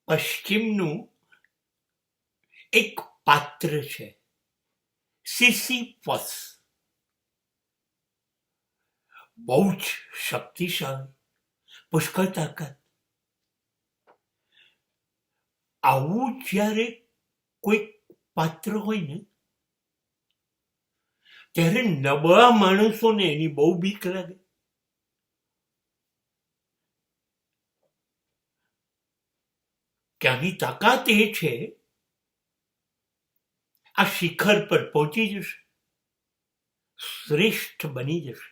પશ્ચિમનું એક પાત્ર છે, સિસિફસ. બહુ જ શક્તિશાળી, પુષ્કળ તાકાત. આવું જ્યારે કોઈ પાત્ર હોય ને ત્યારે નબળા માણસોને એની બહુ બીક લાગે. કે આની તાકાત એ છે, આ શિખર પર પહોંચી જશે, શ્રેષ્ઠ બની જશે.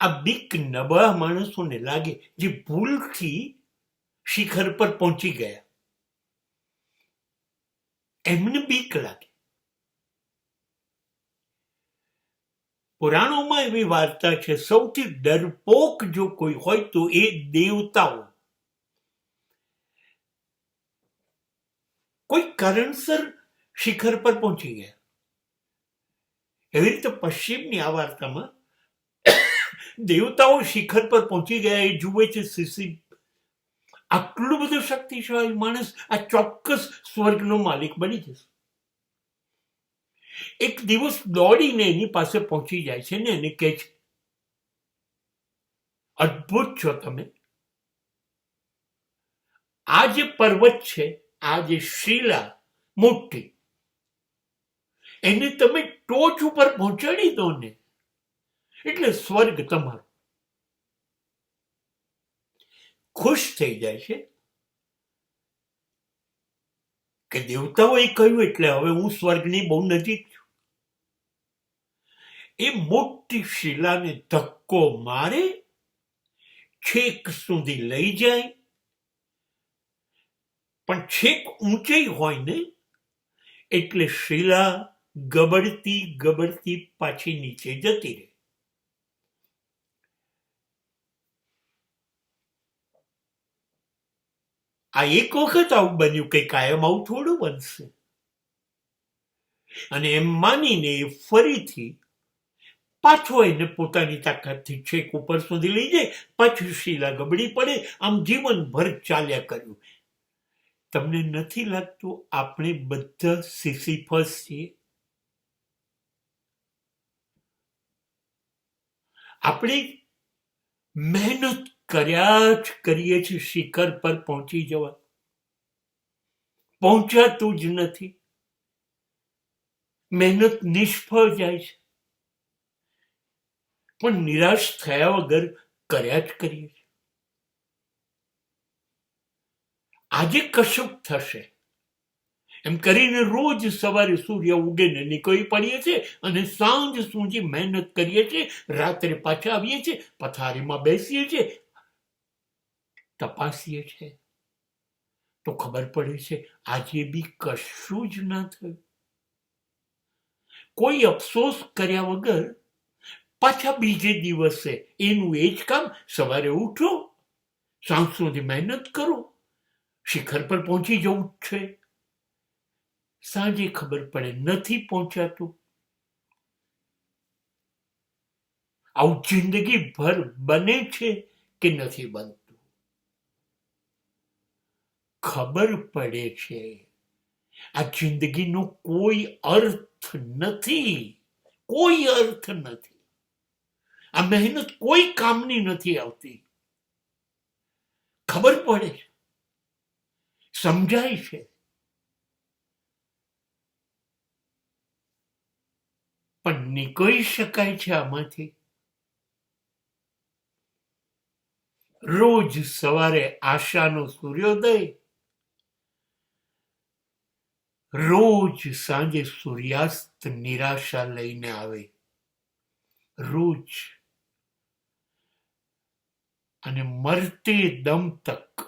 આ બીક નબળા માણસોને લાગે જે ભૂલથી શિખર પર પહોંચી ગયા, એમને બીક લાગે. પુરાણોમાં એવી વાર્તા છે, સૌથી ડરપોક જો કોઈ હોય તો એ દેવતાઓ. કોઈ કારણસર શિખર પર પહોંચી ગયા. એવી રીતે પશ્ચિમની આ વાર્તામાં દેવતાઓ શિખર પર પહોંચી ગયા એ જુએ છે. આટલું બધું શક્તિશાળી માણસ આ ચોક્કસ સ્વર્ગનો માલિક બની જશે. એક દિવસ દોડીને એની પાસે પહોંચી જાય છે ને એને કહે છે, અદ્ભુત છો તમે. આ જે પર્વત છે, આ જે શિલા મોટી, એને તમે ટોચ ઉપર પહોંચાડી દો ને એટલે સ્વર્ગ તમારો. ખુશ થઈ જાય છે કે દેવતાઓએ કહ્યું એટલે હવે હું સ્વર્ગની બહુ નજીક છું. એ મોટી શિલાને ધક્કો મારે, છેક સુધી લઈ જાય, પણ છેક ઊંચાઈ હોય ને એટલે શિલા ગબડતી ગબડતી પાછી નીચે જતી રહે. આ એક વખત આવું બન્યું, કે કાયમ આવું થોડું બનશે. અને એમ માનીને ફરીથી પાછો એને પોતાની તાકાતથી છેક ઉપર સુધી લઈ જાય, પાછું શિલા ગબડી પડે. આમ જીવનભર ચાલ્યા કર્યું. તમને નથી લાગતું આપણે બધા સિસિફસ છીએ? આપણે મહેનત કર્યા જ કરીએ છીએ શિખર પર પહોંચી જવા, પહોંચાતું જ નથી. મહેનત નિષ્ફળ જાય છે, પણ નિરાશ થયા વગર કર્યા જ કરીએ છીએ. આજે કશુંક થશે એમ કરીને રોજ સવારે સૂર્ય ઉગે ને નીકળી પડીએ છીએ અને સાંજ સુધી મહેનત કરીએ છીએ. રાત્રે પાછા આવીએ છીએ, પથારીમાં બેસીએ છીએ, તપાસીએ છીએ તો ખબર પડે છે આજે બી કશું જ ના થયું. કોઈ અફસોસ કર્યા વગર પાછા બીજે દિવસે એનું એ જ કામ. સવારે ઉઠો, સાંજ સુધી મહેનત કરો, શિખર પર પહોંચી જવું જ છે. સાંજે ખબર પડે નથી પહોંચાતું. આવું જિંદગી ભર બને છે કે નથી બનતું. ખબર પડે છે આ જિંદગીનો કોઈ અર્થ નથી, કોઈ અર્થ નથી. આ મહેનત કોઈ કામની નથી આવતી. ખબર પડે છે, સમજાય છે, પણ નીકળી શકાય છે આમાંથી? રોજ સવારે આશાનો સૂર્યોદય, રોજ સાંજે સૂર્યાસ્ત નિરાશા લઈને આવે. રોજ. અને મરતે દમ તક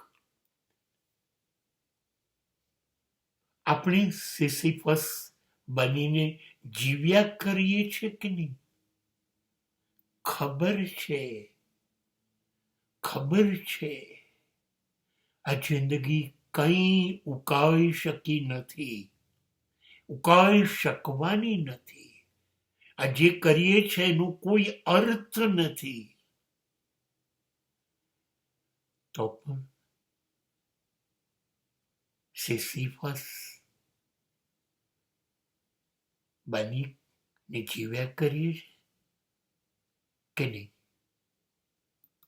આપણે સિસિફસ બનીને જીવ્યા કરીએ છીએ કે નહીં? ખબર છે, ખબર છે આ જિંદગી કંઈ ઉકાળી શકી નથી, ઉકાળી શકવાની નથી. આ જે કરીએ છીએ એનો કોઈ અર્થ નથી. તો પણ સિસિફસ બની ને જીવ્યા કરીએ કે નહીં?